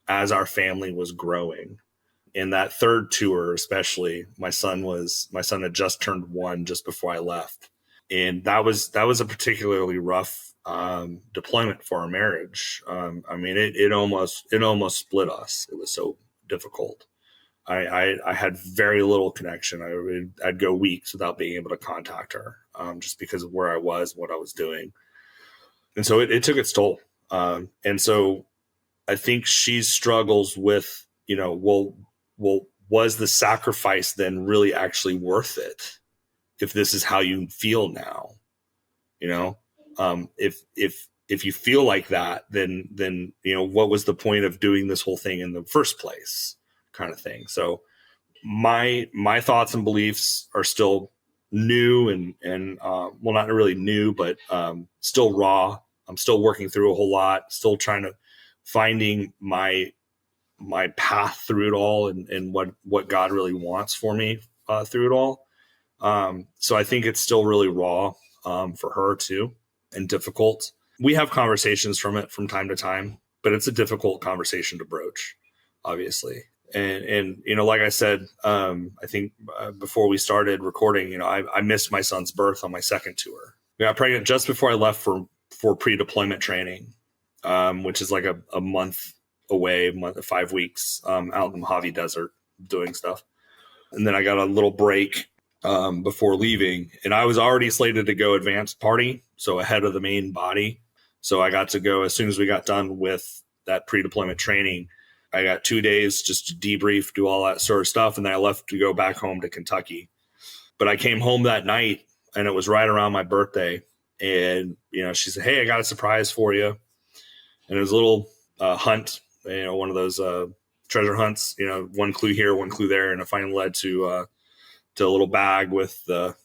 as our family was growing. In that third tour, especially, my son had just turned 1 just before I left. And that was a particularly rough deployment for our marriage. It almost split us. It was so difficult. I had very little connection. I'd go weeks without being able to contact her, just because of where I was, what I was doing. And so it took its toll. And so I think she struggles with, well, was the sacrifice then really actually worth it? If this is how you feel now, if you feel like that, then, what was the point of doing this whole thing in the first place, kind of thing. So my thoughts and beliefs are still new and well, not really new, but still raw. I'm still working through a whole lot, still trying to finding my path through it all and what God really wants for me through it all. So I think it's still really raw for her too, and difficult. We have conversations from time to time, but it's a difficult conversation to broach, obviously. And like I said, I think before we started recording, I missed my son's birth on my second tour. I got pregnant just before I left for pre-deployment training, which is like a month away, 5 weeks out in the Mojave Desert doing stuff. And then I got a little break before leaving, and I was already slated to go advanced party, so ahead of the main body. So I got to go as soon as we got done with that pre-deployment training. I got 2 days just to debrief, do all that sort of stuff, and then I left to go back home to Kentucky. But I came home that night, and it was right around my birthday, And, she said, "Hey, I got a surprise for you." And it was a little hunt, one of those treasure hunts, one clue here, one clue there. And it finally led to a little bag with the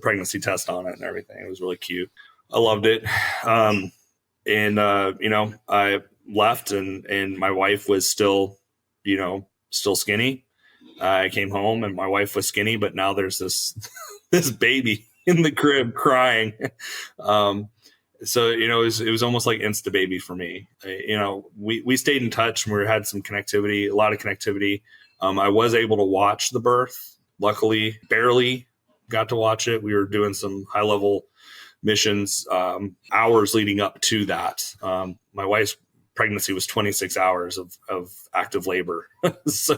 pregnancy test on it and everything. It was really cute. I loved it. I left and my wife was still skinny. I came home and my wife was skinny, but now there's this baby in the crib crying. So, it was almost like Insta baby for me. We stayed in touch and we had some connectivity, a lot of connectivity. I was able to watch the birth. Luckily, barely got to watch it. We were doing some high level missions, hours leading up to that. My wife's pregnancy was 26 hours of active labor. So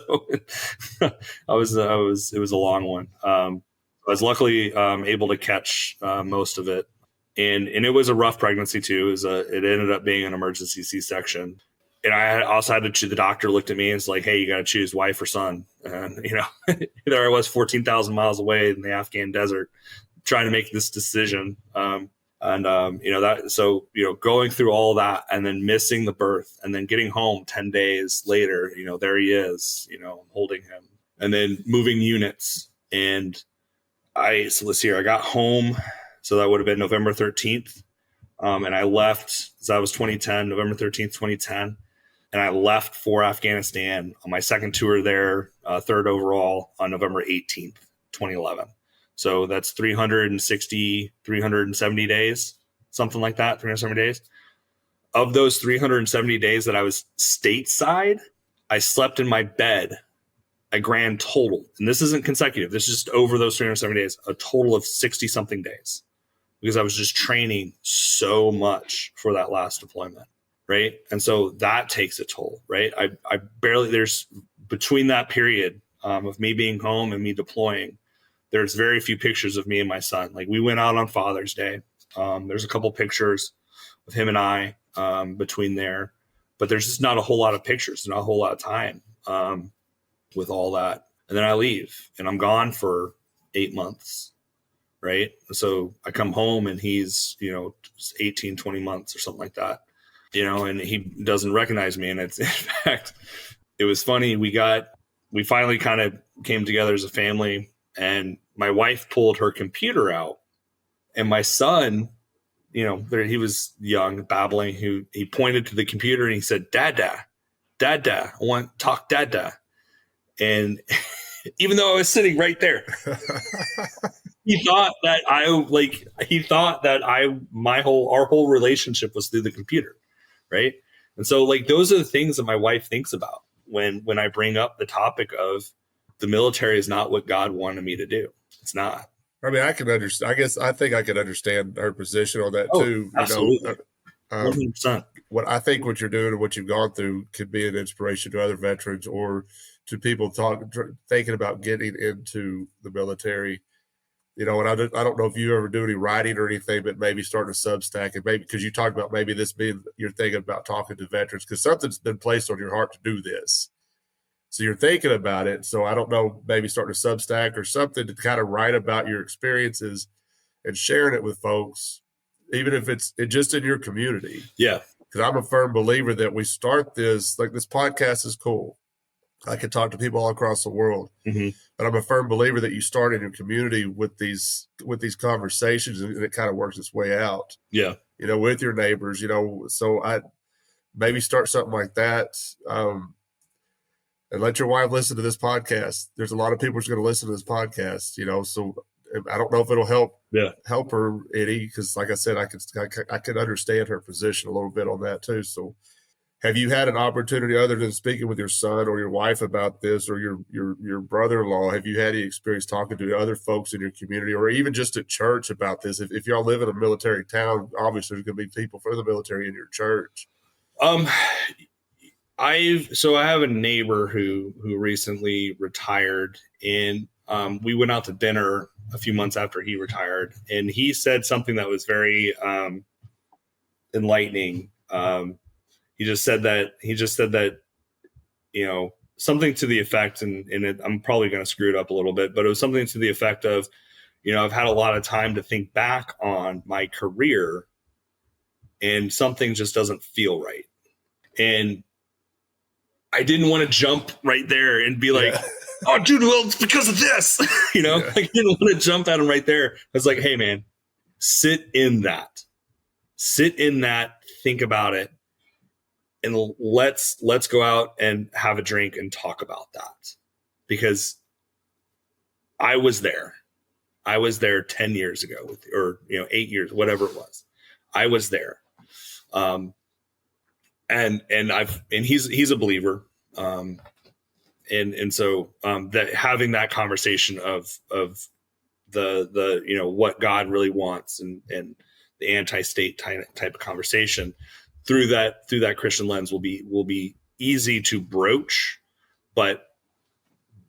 it was a long one. I was luckily able to catch most of it. And it was a rough pregnancy too. It ended up being an emergency C-section. And I also had to choose. The doctor looked at me and was like, "Hey, you got to choose wife or son." And, there I was 14,000 miles away in the Afghan desert trying to make this decision. Going through all that and then missing the birth and then getting home 10 days later, there he is, holding him, and then moving units. And let's see here. I got home. So that would have been November 13th. And I left, so that was 2010, November 13th, 2010. And I left for Afghanistan on my second tour there, third overall, on November 18th, 2011. So that's 370 days, something like that, 370 days. Of those 370 days that I was stateside, I slept in my bed a grand total, and this isn't consecutive, this is just over those 370 days, a total of 60-something days, because I was just training so much for that last deployment, right? And so that takes a toll, right? I barely, there's between that period of me being home and me deploying, there's very few pictures of me and my son. Like, we went out on Father's Day. There's a couple pictures of him and I between there, but there's just not a whole lot of pictures, not a whole lot of time with all that. And then I leave and I'm gone for 8 months. Right. So I come home and he's, 18, 20 months or something like that, and he doesn't recognize me. And it's, in fact, it was funny. We finally kind of came together as a family, and my wife pulled her computer out, and my son, he was young, babbling, he pointed to the computer and he said, Dada, I want to talk Dada. And even though I was sitting right there, he thought that our whole relationship was through the computer. Right. And so, those are the things that my wife thinks about when I bring up the topic of the military is not what God wanted me to do. It's not. I mean, I can understand. I think I can understand her position on that too. Absolutely. 100%. What you're doing and what you've gone through could be an inspiration to other veterans or to people thinking about getting into the military. And I don't know if you ever do any writing or anything, but maybe starting a Substack, and maybe because you talked about maybe this being you're thinking about talking to veterans because something's been placed on your heart to do this. So you're thinking about it. So I don't know, maybe starting a Substack or something to kind of write about your experiences and sharing it with folks, even if it's just in your community. Yeah. Because I'm a firm believer that we start this podcast is cool. I can talk to people all across the world, but I'm a firm believer that you start in your community with these conversations, and it kind of works its way out. Yeah. With your neighbors, so I maybe start something like that. And let your wife listen to this podcast. There's a lot of people who's going to listen to this podcast, so I don't know if it'll help her any, because like I said, I can understand her position a little bit on that too. So have you had an opportunity other than speaking with your son or your wife about this, or your brother-in-law? Have you had any experience talking to other folks in your community or even just at church about this? If y'all live in a military town, obviously there's going to be people from the military in your church. I have a neighbor who recently retired, and we went out to dinner a few months after he retired, and he said something that was very enlightening. He just said that something to the effect, and I'm probably going to screw it up a little bit, but it was something to the effect of, I've had a lot of time to think back on my career, and something just doesn't feel right. And I didn't want to jump right there and be like, oh, dude, well, it's because of this. I didn't want to jump at him right there. I was like, hey, man, sit in that, think about it. And let's go out and have a drink and talk about that, because I was there 10 years ago or 8 years, whatever it was. I was there. And he's a believer. And so that having that conversation of the what God really wants and the anti-state type of conversation through that Christian lens will be easy to broach, but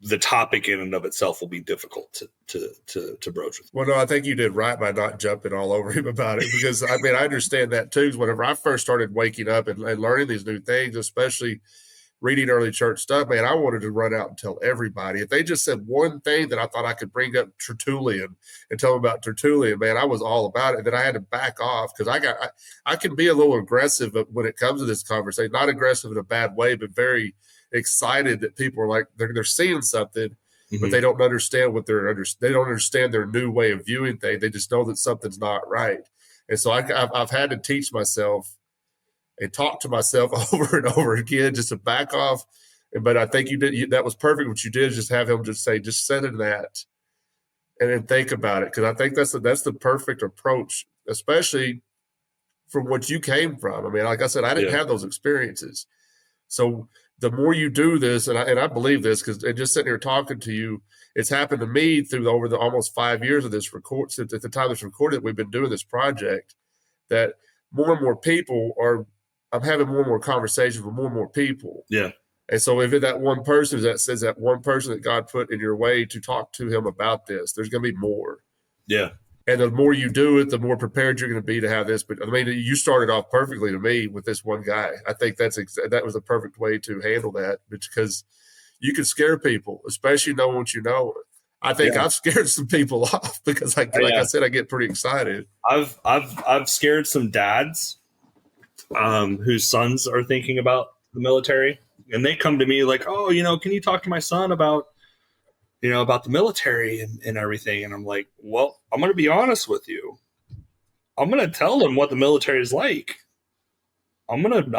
the topic in and of itself will be difficult to broach with. Well, no, I think you did right by not jumping all over him about it, because I understand that too. Whenever I first started waking up and learning these new things, especially reading early church stuff, man, I wanted to run out and tell everybody. If they just said one thing that I thought I could bring up Tertullian and tell them about Tertullian, man, I was all about it. Then I had to back off, because I can be a little aggressive when it comes to this conversation, not aggressive in a bad way, but very excited that people are like, they're seeing something, but they don't understand they don't understand their new way of viewing things. They just know that something's not right. And so I've had to teach myself and talk to myself over and over again just to back off. But I think that was perfect. What you did is just have him just say, just sit in that and then think about it. Because I think that's the perfect approach, especially from what you came from. I mean, like I said, I didn't have those experiences. So the more you do this, and I believe this, because just sitting here talking to you, it's happened to me through over the almost 5 years of this record, since at the time it's recorded, we've been doing this project, that more and more people I'm having more and more conversations with more and more people. Yeah. And so if that one person that God put in your way to talk to him about this, there's going to be more. Yeah. And the more you do it, the more prepared you're going to be to have this. But I mean, you started off perfectly to me with this one guy. I think that was the perfect way to handle that, because you can scare people, especially knowing what you know. I think I've scared some people off, because I said, I get pretty excited. I've scared some dads whose sons are thinking about the military, and they come to me like, oh, can you talk to my son about the military and everything? And I'm like, well, I'm going to be honest with you. I'm going to tell him what the military is like. I'm not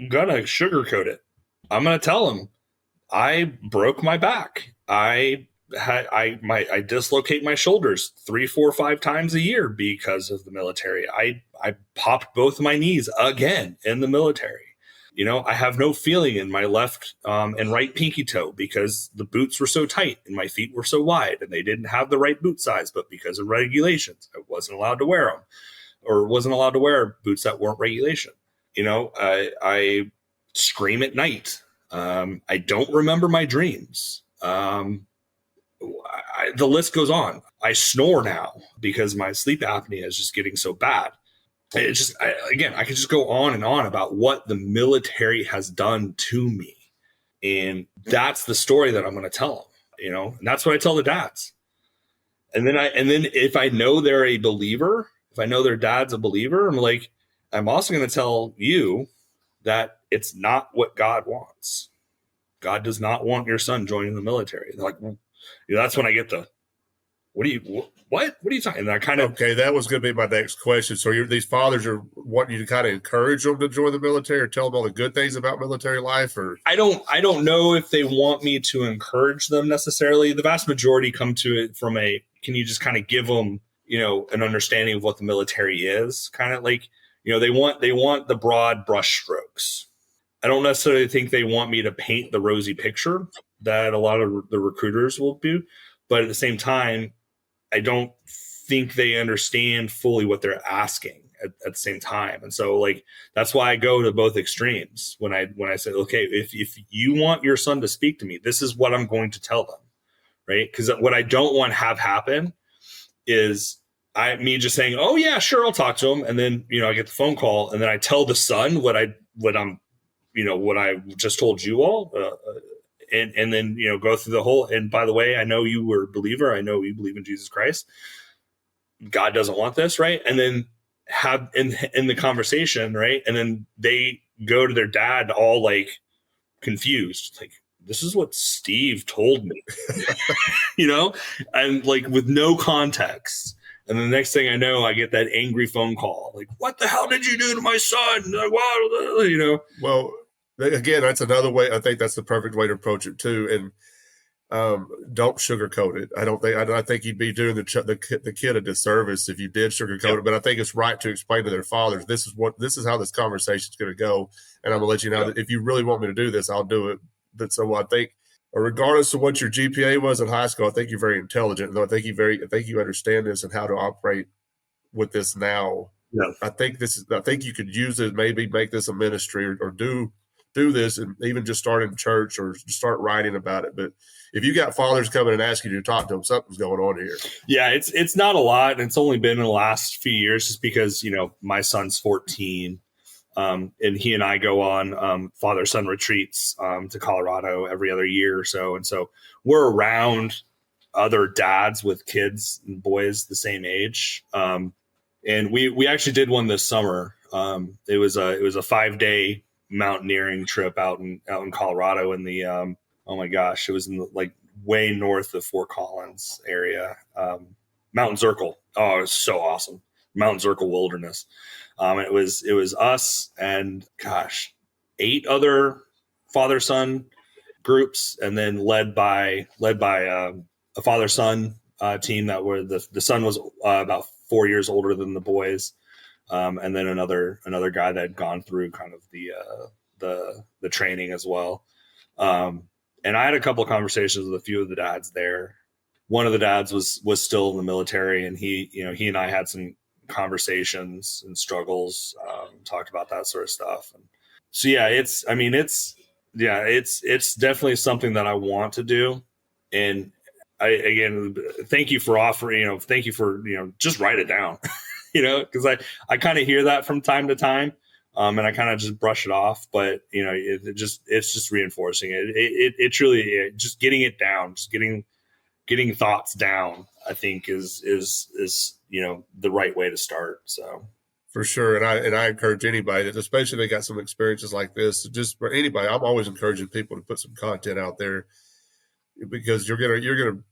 going to sugarcoat it. I'm going to tell him I broke my back. I dislocate my shoulders 3, 4, 5 times a year because of the military. I popped both my knees again in the military. I have no feeling in my left and right pinky toe because the boots were so tight and my feet were so wide and they didn't have the right boot size, but because of regulations, I wasn't allowed to wear them, or wasn't allowed to wear boots that weren't regulation. I scream at night. I don't remember my dreams. The list goes on. I snore now because my sleep apnea is just getting so bad. It just, I could just go on and on about what the military has done to me. And that's the story that I'm going to tell them, and that's what I tell the dads. And then if I know they're a believer, if I know their dad's a believer, I'm also going to tell you that it's not what God wants. God does not want your son joining the military. They're like, that's when I get the, what are you talking? And I kind of, okay, that was going to be my next question. So these fathers are wanting you to kind of encourage them to join the military, or tell them all the good things about military life, or I don't know if they want me to encourage them necessarily. The vast majority come to it from can you just kind of give them, an understanding of what the military is, kind of like, they want the broad brush strokes. I don't necessarily think they want me to paint the rosy picture that a lot of the recruiters will do, but at the same time, I don't think they understand fully what they're asking at the same time. And so that's why I go to both extremes when I say, okay, if you want your son to speak to me, this is what I'm going to tell them. Right. Because what I don't want to have happen is me just saying, oh yeah, sure, I'll talk to him. And then, I get the phone call and then I tell the son what I just told you all. and then, go through the whole, and by the way, I know you were a believer. I know you believe in Jesus Christ. God doesn't want this. Right. And then have in the conversation. Right. And then they go to their dad all like confused, like, this is what Steve told me, and like with no context. And the next thing I know, I get that angry phone call. Like, what the hell did you do to my son? Like, what? Well, again, that's another way. I think that's the perfect way to approach it too. And don't sugarcoat it. I think you'd be doing the kid a disservice if you did sugarcoat it. But I think it's right to explain to their fathers, this is how this conversation is going to go. And I'm going to let you know that if you really want me to do this, I'll do it. But so I think, regardless of what your GPA was in high school, I think you're very intelligent. Though I think you understand this and how to operate with this now. Yeah. I think you could use it, maybe make this a ministry or do this, and even just start in church or start writing about it. But if you got fathers coming and asking you to talk to them, something's going on here. Yeah, it's not a lot. It's only been in the last few years, just because my son's 14. And he and I go on father-son retreats to Colorado every other year or so. And so we're around other dads with kids and boys the same age. And we actually did one this summer. It was a 5-day mountaineering trip out in Colorado in the oh my gosh, it was in like way north of Fort Collins area, Mountain Zirkle. Oh, it was so awesome. Mountain Zirkle Wilderness. It was us and 8 other father-son groups, and then led by a father-son team that were the son was about 4 years older than the boys, and then another guy that had gone through kind of the training as well. And I had a couple of conversations with a few of the dads there. One of the dads was still in the military, and he and I had some conversations and struggles, talked about that sort of stuff. And so, yeah, it's definitely something that I want to do. And again, thank you for offering, thank you for, just write it down, because I kind of hear that from time to time. And I kind of just brush it off, but it's just reinforcing it. It truly, just getting it down, just getting thoughts down, I think is the right way to start. So for sure. And I encourage anybody that, especially if they got some experiences like this, just for anybody, I'm always encouraging people to put some content out there, because you're going to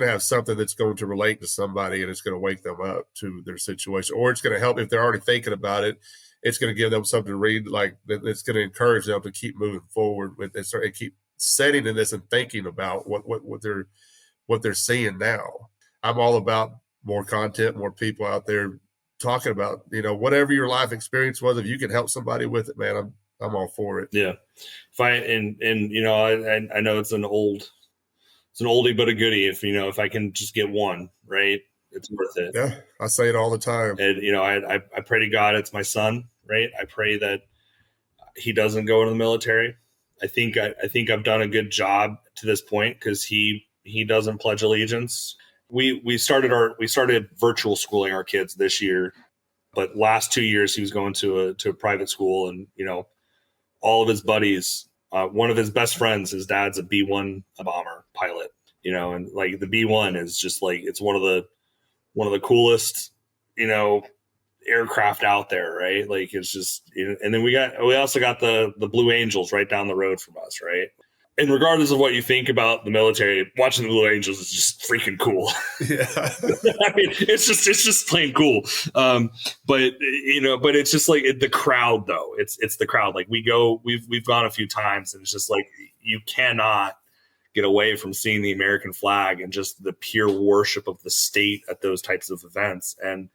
have something that's going to relate to somebody, and it's going to wake them up to their situation, or it's going to help if they're already thinking about it. It's going to give them something to read, like it's going to encourage them to keep moving forward with it, and keep setting in this and thinking about what they're seeing now. I'm all about more content, more people out there talking about, whatever your life experience was. If you can help somebody with it, man, I'm all for it. Yeah. I know it's an oldie but a goodie. If I can just get one, right, it's worth it. Yeah, I say it all the time. And I pray to God it's my son, right? I pray that he doesn't go into the military. I think I've done a good job to this point, because he doesn't pledge allegiance. We started virtual schooling our kids this year, but last 2 years he was going to a private school, and all of his buddies, one of his best friends, his dad's a B-1 bomber pilot, and like the B-1 is just like, it's one of the coolest, aircraft out there, right? Like, it's just, and then we also got the Blue Angels right down the road from us, right? And regardless of what you think about the military, watching the Blue Angels is just freaking cool. Yeah. I mean, it's just plain cool. But it's just like the crowd, though. It's the crowd. Like we've gone a few times, and it's just like, you cannot get away from seeing the American flag and just the pure worship of the state at those types of events. And,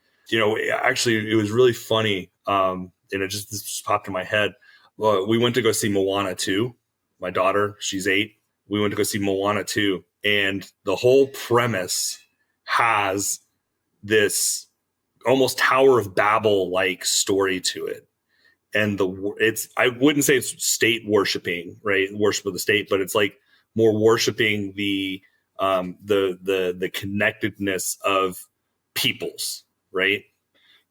actually it was really funny. And it just popped in my head. We went to go see Moana 2. My daughter, she's 8. We went to go see Moana 2, and the whole premise has this almost Tower of Babel like story to it. And I wouldn't say it's state worshiping, right? Worship of the state, but it's like more worshiping the connectedness of peoples, right?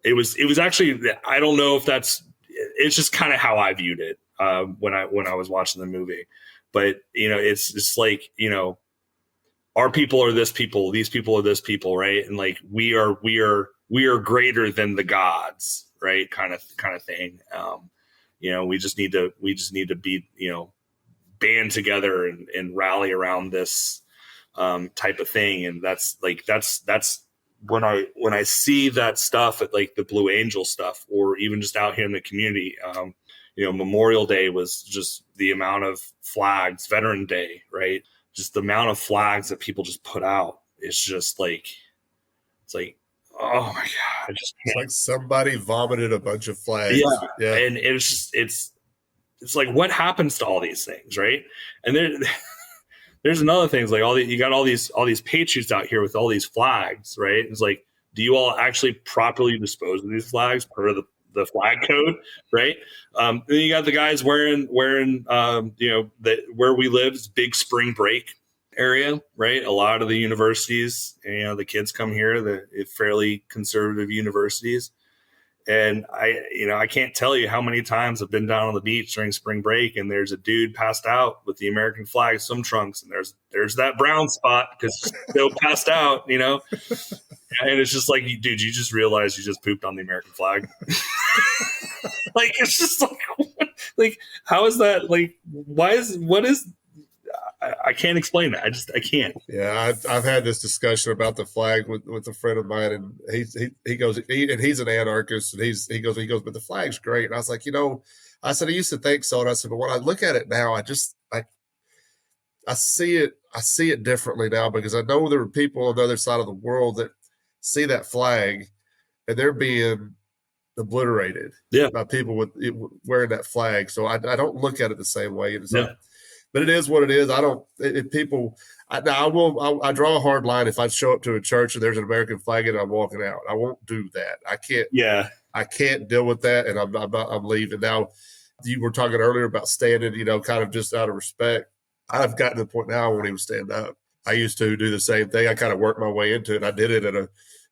It was actually, I don't know if it's just kind of how I viewed it. when I was watching the movie. But it's just like, our people are this people, these people are this people, right? And like we are greater than the gods, right? Kind of thing. We just need to be, band together and rally around this type of thing. And that's when I see that stuff at like the Blue Angel stuff, or even just out here in the community. Memorial Day was just the amount of flags, Veteran Day, right? Just the amount of flags that people just put out. It's just like, oh my God. It's like somebody vomited a bunch of flags. Yeah. And it's like, what happens to all these things, right? And there's another thing. It's like you got all these patriots out here with all these flags, right? It's like, do you all actually properly dispose of these flags per the flag code, right? Then you got the guys wearing where we live is big spring break area, right? A lot of the universities, the kids come here, the fairly conservative universities. And I can't tell you how many times I've been down on the beach during spring break, and there's a dude passed out with the American flag, swim trunks, and there's that brown spot because still passed out, And it's just like, dude, you just realized you just pooped on the American flag. Like, it's just like, how is that? Like, I can't explain that. I can't. Yeah, I've had this discussion about the flag with a friend of mine, and he goes, and he's an anarchist, and he goes, but the flag's great. And I was like, I said, I used to think so, and I said, but when I look at it now, I see it differently now, because I know there are people on the other side of the world that see that flag and they're being obliterated by people wearing that flag. So I don't look at it the same way. But it is what it is. I draw a hard line. If I show up to a church and there's an American flag and I'm walking out, I won't do that. I can't. Yeah, I can't deal with that, and I'm leaving. Now, you were talking earlier about standing, kind of just out of respect. I've gotten to the point now I won't even stand up. I used to do the same thing. I kind of worked my way into it. I did it at a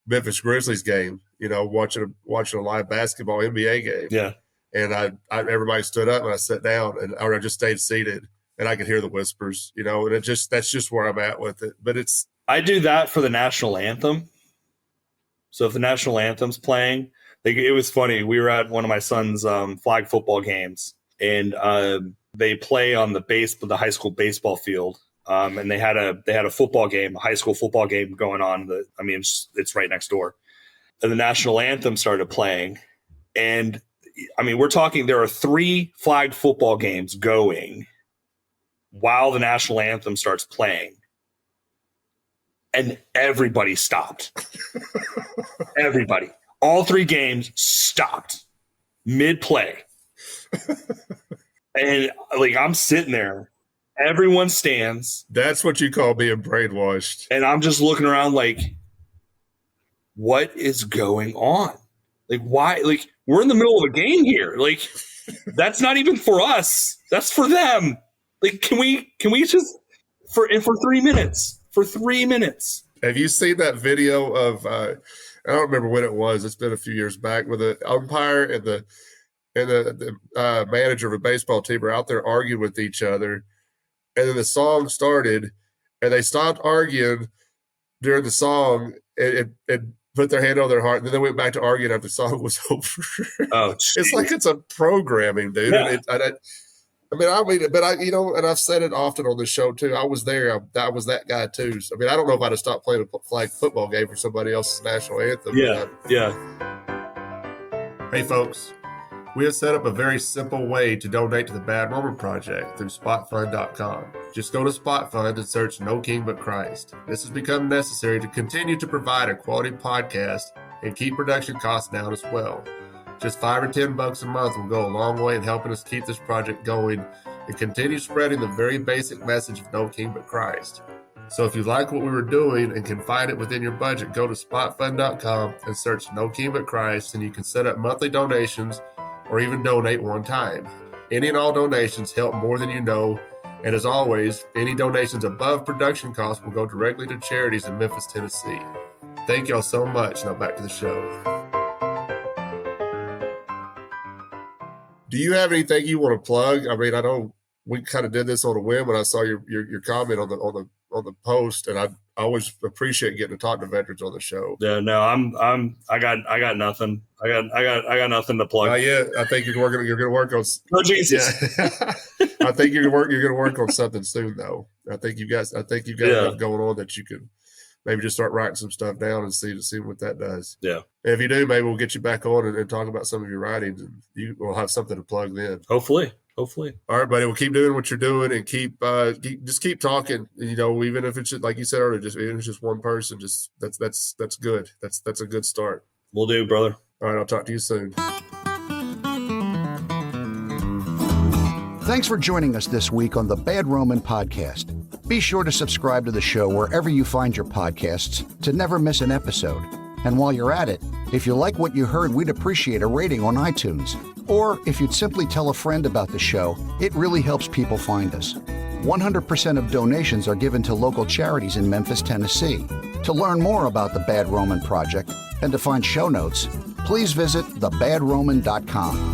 Memphis Grizzlies game, watching a live basketball NBA game. Yeah, and everybody stood up and I sat down, or I just stayed seated. And I could hear the whispers, and that's just where I'm at with it. But I do that for the national anthem. So if the national anthem's playing, it was funny. We were at one of my son's flag football games, and they play on the high school baseball field. And they had a football game, a high school football game going on. It's right next door. And the national anthem started playing, and we're talking, there are 3 flag football games going while the national anthem starts playing, and everybody stopped. Everybody, all 3 games stopped mid-play. And I'm sitting there, everyone stands. That's what you call being brainwashed. And I'm just looking around like, what is going on? Why? We're in the middle of a game here. That's not even for us. That's for them. Can we just for 3 minutes? For 3 minutes. Have you seen that video of I don't remember when it was. It's been a few years back, where the umpire and the manager of a baseball team are out there arguing with each other, and then the song started, and they stopped arguing during the song and put their hand on their heart, and then they went back to arguing after the song was over. Oh, geez. It's like it's a programming, dude. Yeah. And I've said it often on the show too. I was there. I was that guy too. So, I don't know if I'd have stopped playing a flag football game for somebody else's national anthem. Yeah. Hey, folks. We have set up a very simple way to donate to the Bad Roman Project through spotfund.com. Just go to SpotFund and search No King But Christ. This has become necessary to continue to provide a quality podcast and keep production costs down as well. Just $5 or $10 a month will go a long way in helping us keep this project going and continue spreading the very basic message of No King But Christ. So if you like what we were doing and can find it within your budget, go to spotfund.com and search No King But Christ, and you can set up monthly donations or even donate one time. Any and all donations help more than you know. And as always, any donations above production costs will go directly to charities in Memphis, Tennessee. Thank y'all so much. Now back to the show. Do you have anything you want to plug? I mean, I know we kind of did this on a whim when I saw your comment on the post, and I always appreciate getting to talk to veterans on the show. Yeah, no, I got nothing. I got nothing to plug. Yeah, I think you're going to work on. Oh Jesus! Yeah. I think you're going to work on something soon, though. I think you've got enough going on that you can maybe just start writing some stuff down and see what that does. Yeah. And if you do, maybe we'll get you back on and talk about some of your writings, and you will have something to plug then. Hopefully. All right, buddy. Well, keep doing what you're doing, and keep talking. You know, even if it's just, like you said earlier, even if it's just one person, just that's good. That's a good start. Will do, brother. All right, I'll talk to you soon. Thanks for joining us this week on the Bad Roman Podcast. Be sure to subscribe to the show wherever you find your podcasts to never miss an episode. And while you're at it, if you like what you heard, we'd appreciate a rating on iTunes. Or if you'd simply tell a friend about the show, it really helps people find us. 100% of donations are given to local charities in Memphis, Tennessee. To learn more about the Bad Roman Project and to find show notes, please visit thebadroman.com.